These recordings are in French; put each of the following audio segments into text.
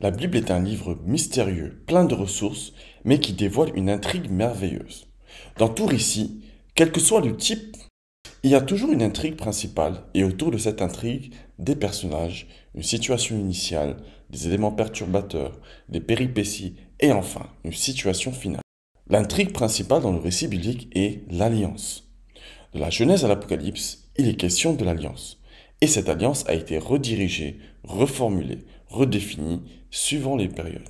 La Bible est un livre mystérieux, plein de ressources, mais qui dévoile une intrigue merveilleuse. Dans tout récit, quel que soit le type, il y a toujours une intrigue principale, et autour de cette intrigue, des personnages, une situation initiale, des éléments perturbateurs, des péripéties, et enfin, une situation finale. L'intrigue principale dans le récit biblique est l'alliance. De la Genèse à l'Apocalypse, il est question de l'alliance. Et cette alliance a été redirigée, reformulée, redéfinie, suivant les périodes.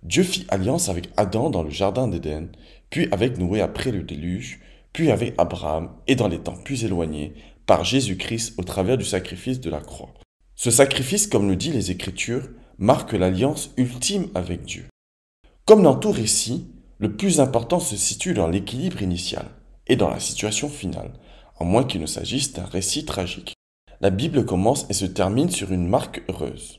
Dieu fit alliance avec Adam dans le jardin d'Éden, puis avec Noé après le déluge, puis avec Abraham et dans les temps plus éloignés, par Jésus-Christ au travers du sacrifice de la croix. Ce sacrifice, comme le dit les Écritures, marque l'alliance ultime avec Dieu. Comme dans tout récit, le plus important se situe dans l'équilibre initial et dans la situation finale, à moins qu'il ne s'agisse d'un récit tragique. La Bible commence et se termine sur une marque heureuse.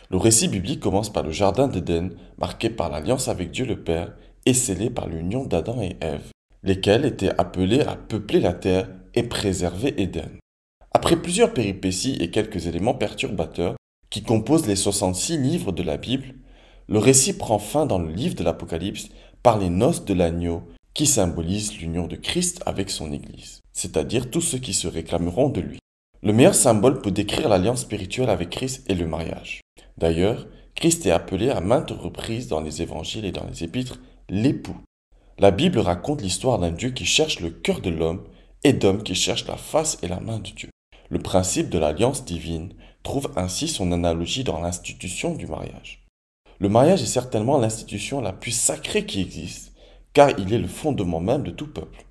Le récit biblique commence par le jardin d'Éden, marqué par l'alliance avec Dieu le Père et scellé par l'union d'Adam et Ève, lesquels étaient appelés à peupler la terre et préserver Éden. Après plusieurs péripéties et quelques éléments perturbateurs qui composent les 66 livres de la Bible, le récit prend fin dans le livre de l'Apocalypse par les noces de l'agneau qui symbolisent l'union de Christ avec son Église, c'est-à-dire tous ceux qui se réclameront de lui. Le meilleur symbole pour décrire l'alliance spirituelle avec Christ est le mariage. D'ailleurs, Christ est appelé à maintes reprises dans les évangiles et dans les épîtres l'époux. La Bible raconte l'histoire d'un Dieu qui cherche le cœur de l'homme et d'hommes qui cherchent la face et la main de Dieu. Le principe de l'alliance divine trouve ainsi son analogie dans l'institution du mariage. Le mariage est certainement l'institution la plus sacrée qui existe, car il est le fondement même de tout peuple.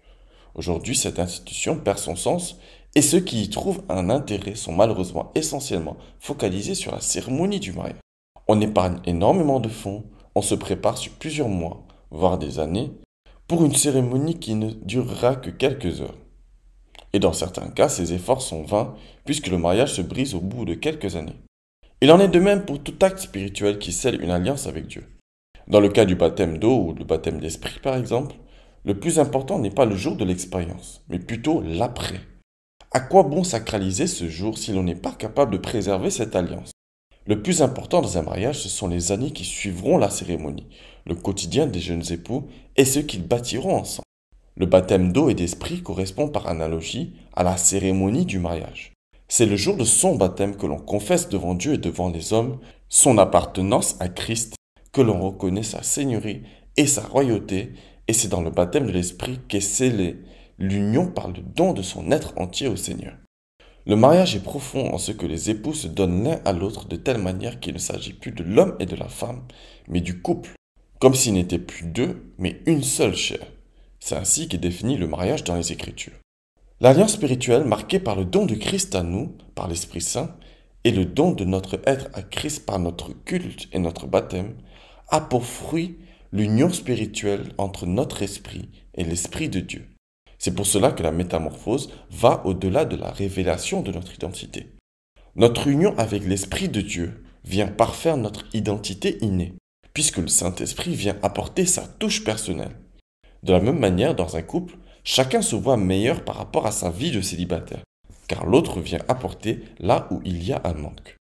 Aujourd'hui, cette institution perd son sens et ceux qui y trouvent un intérêt sont malheureusement essentiellement focalisés sur la cérémonie du mariage. On épargne énormément de fonds, on se prépare sur plusieurs mois, voire des années, pour une cérémonie qui ne durera que quelques heures. Et dans certains cas, ces efforts sont vains, puisque le mariage se brise au bout de quelques années. Il en est de même pour tout acte spirituel qui scelle une alliance avec Dieu. Dans le cas du baptême d'eau ou du baptême d'esprit par exemple, le plus important n'est pas le jour de l'expérience, mais plutôt l'après. À quoi bon sacraliser ce jour si l'on n'est pas capable de préserver cette alliance? Le plus important dans un mariage, ce sont les années qui suivront la cérémonie, le quotidien des jeunes époux et ce qu'ils bâtiront ensemble. Le baptême d'eau et d'esprit correspond par analogie à la cérémonie du mariage. C'est le jour de son baptême que l'on confesse devant Dieu et devant les hommes son appartenance à Christ, que l'on reconnaît sa seigneurie et sa royauté, et c'est dans le baptême de l'esprit qu'est scellée l'union par le don de son être entier au Seigneur. Le mariage est profond en ce que les époux se donnent l'un à l'autre de telle manière qu'il ne s'agit plus de l'homme et de la femme, mais du couple, comme s'ils n'étaient plus deux, mais une seule chair. C'est ainsi qu'est défini le mariage dans les Écritures. L'alliance spirituelle marquée par le don de Christ à nous, par l'Esprit Saint, et le don de notre être à Christ par notre culte et notre baptême, a pour fruit l'union spirituelle entre notre esprit et l'Esprit de Dieu. C'est pour cela que la métamorphose va au-delà de la révélation de notre identité. Notre union avec l'Esprit de Dieu vient parfaire notre identité innée, puisque le Saint-Esprit vient apporter sa touche personnelle. De la même manière, dans un couple, chacun se voit meilleur par rapport à sa vie de célibataire, car l'autre vient apporter là où il y a un manque.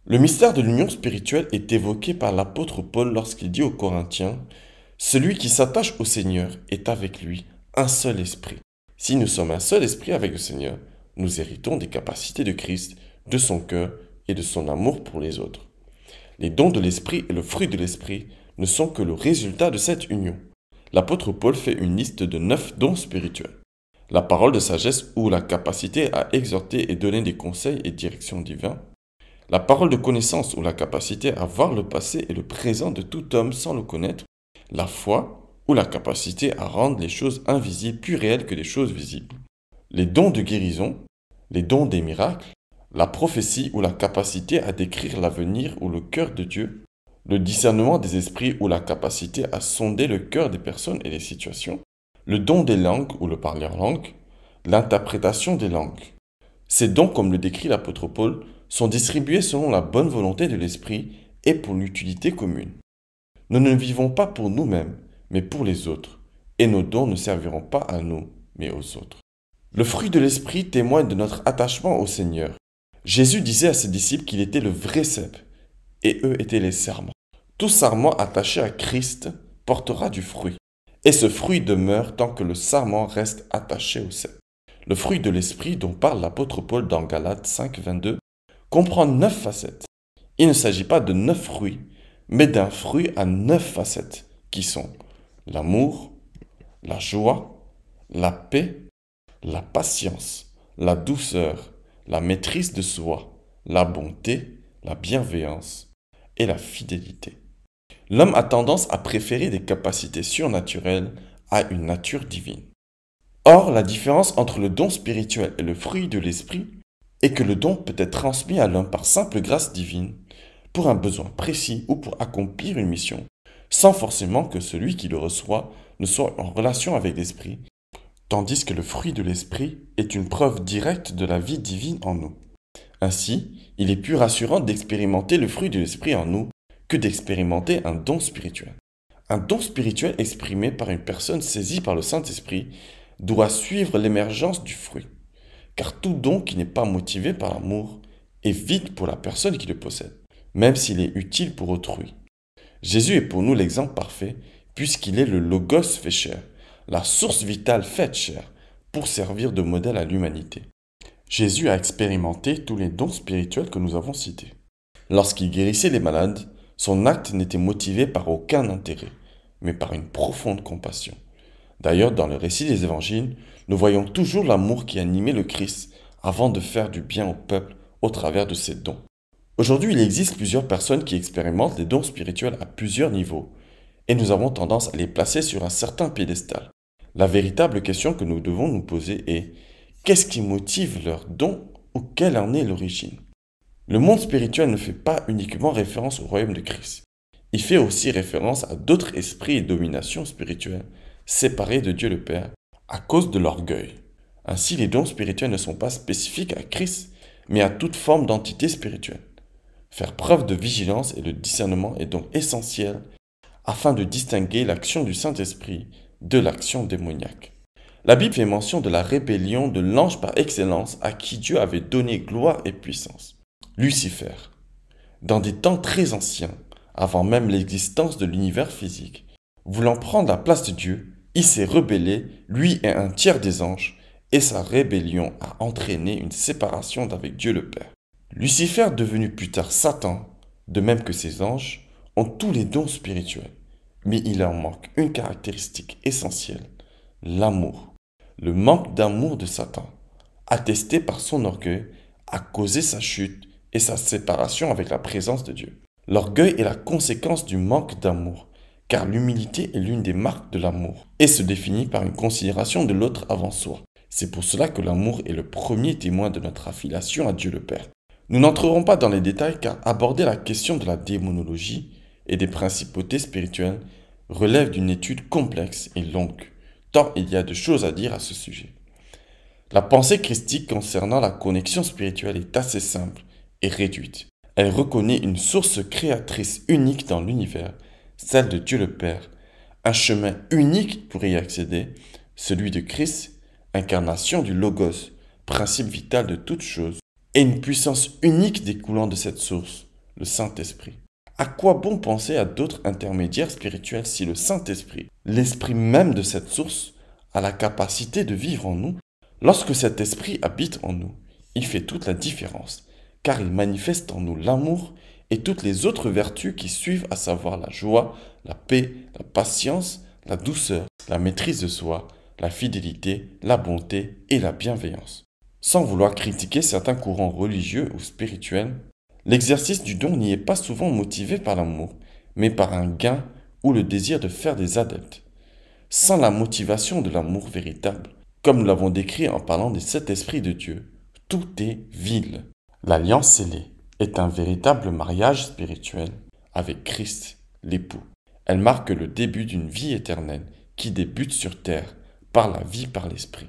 Le mystère de l'union spirituelle est évoqué par l'apôtre Paul lorsqu'il dit aux Corinthiens « Celui qui s'attache au Seigneur est avec lui un seul esprit. Si nous sommes un seul esprit avec le Seigneur, nous héritons des capacités de Christ, de son cœur et de son amour pour les autres. Les dons de l'esprit et le fruit de l'esprit ne sont que le résultat de cette union. L'apôtre Paul fait une liste de 9 dons spirituels. La parole de sagesse ou la capacité à exhorter et donner des conseils et directions divins. La parole de connaissance ou la capacité à voir le passé et le présent de tout homme sans le connaître. La foi ou la capacité à rendre les choses invisibles plus réelles que les choses visibles. Les dons de guérison, les dons des miracles, la prophétie ou la capacité à décrire l'avenir ou le cœur de Dieu, le discernement des esprits ou la capacité à sonder le cœur des personnes et des situations, le don des langues ou le parler en langue, l'interprétation des langues. Ces dons, comme le décrit l'apôtre Paul, sont distribués selon la bonne volonté de l'esprit et pour l'utilité commune. Nous ne vivons pas pour nous-mêmes, mais pour les autres, et nos dons ne serviront pas à nous, mais aux autres. Le fruit de l'esprit témoigne de notre attachement au Seigneur. Jésus disait à ses disciples qu'il était le vrai cep, et eux étaient les serments. Tout sarment attaché à Christ portera du fruit. Et ce fruit demeure tant que le sarment reste attaché au cep. Le fruit de l'esprit dont parle l'apôtre Paul dans Galates 5, 22 comprend 9 facettes. Il ne s'agit pas de 9 fruits, mais d'un fruit à 9 facettes, qui sont l'amour, la joie, la paix, la patience, la douceur, la maîtrise de soi, la bonté, la bienveillance et la fidélité. L'homme a tendance à préférer des capacités surnaturelles à une nature divine. Or, la différence entre le don spirituel et le fruit de l'esprit est que le don peut être transmis à l'homme par simple grâce divine, pour un besoin précis ou pour accomplir une mission, sans forcément que celui qui le reçoit ne soit en relation avec l'esprit, tandis que le fruit de l'esprit est une preuve directe de la vie divine en nous. Ainsi, il est plus rassurant d'expérimenter le fruit de l'esprit en nous que d'expérimenter un don spirituel. Un don spirituel exprimé par une personne saisie par le Saint-Esprit doit suivre l'émergence du fruit, car tout don qui n'est pas motivé par l'amour est vide pour la personne qui le possède, même s'il est utile pour autrui. Jésus est pour nous l'exemple parfait, puisqu'il est le Logos fait chair, la source vitale faite chair, pour servir de modèle à l'humanité. Jésus a expérimenté tous les dons spirituels que nous avons cités. Lorsqu'il guérissait les malades, son acte n'était motivé par aucun intérêt, mais par une profonde compassion. D'ailleurs, dans le récit des évangiles, nous voyons toujours l'amour qui animait le Christ avant de faire du bien au peuple au travers de ses dons. Aujourd'hui, il existe plusieurs personnes qui expérimentent les dons spirituels à plusieurs niveaux, et nous avons tendance à les placer sur un certain piédestal. La véritable question que nous devons nous poser est: qu'est-ce qui motive leurs dons ou quelle en est l'origine? Le monde spirituel ne fait pas uniquement référence au royaume de Christ. Il fait aussi référence à d'autres esprits et dominations spirituelles séparés de Dieu le Père à cause de l'orgueil. Ainsi, les dons spirituels ne sont pas spécifiques à Christ, mais à toute forme d'entité spirituelle. Faire preuve de vigilance et de discernement est donc essentiel afin de distinguer l'action du Saint-Esprit de l'action démoniaque. La Bible fait mention de la rébellion de l'ange par excellence à qui Dieu avait donné gloire et puissance, Lucifer. Dans des temps très anciens, avant même l'existence de l'univers physique, voulant prendre la place de Dieu, il s'est rebellé, lui et un tiers des anges, et sa rébellion a entraîné une séparation d'avec Dieu le Père. Lucifer, devenu plus tard Satan, de même que ses anges, ont tous les dons spirituels, mais il leur manque une caractéristique essentielle, l'amour. Le manque d'amour de Satan, attesté par son orgueil, a causé sa chute et sa séparation avec la présence de Dieu. L'orgueil est la conséquence du manque d'amour, car l'humilité est l'une des marques de l'amour et se définit par une considération de l'autre avant soi. C'est pour cela que l'amour est le premier témoin de notre affiliation à Dieu le Père. Nous n'entrerons pas dans les détails car aborder la question de la démonologie et des principautés spirituelles relève d'une étude complexe et longue, tant il y a de choses à dire à ce sujet. La pensée christique concernant la connexion spirituelle est assez simple et réduite. Elle reconnaît une source créatrice unique dans l'univers, celle de Dieu le Père, un chemin unique pour y accéder, celui de Christ, incarnation du Logos, principe vital de toute chose, et une puissance unique découlant de cette source, le Saint-Esprit. À quoi bon penser à d'autres intermédiaires spirituels si le Saint-Esprit, l'esprit même de cette source, a la capacité de vivre en nous? Lorsque cet esprit habite en nous, il fait toute la différence, car il manifeste en nous l'amour et toutes les autres vertus qui suivent, à savoir la joie, la paix, la patience, la douceur, la maîtrise de soi, la fidélité, la bonté et la bienveillance. Sans vouloir critiquer certains courants religieux ou spirituels, l'exercice du don n'y est pas souvent motivé par l'amour, mais par un gain ou le désir de faire des adeptes. Sans la motivation de l'amour véritable, comme nous l'avons décrit en parlant des 7 esprits de Dieu, tout est vil. L'alliance scellée est un véritable mariage spirituel avec Christ, l'époux. Elle marque le début d'une vie éternelle qui débute sur terre par la vie par l'esprit.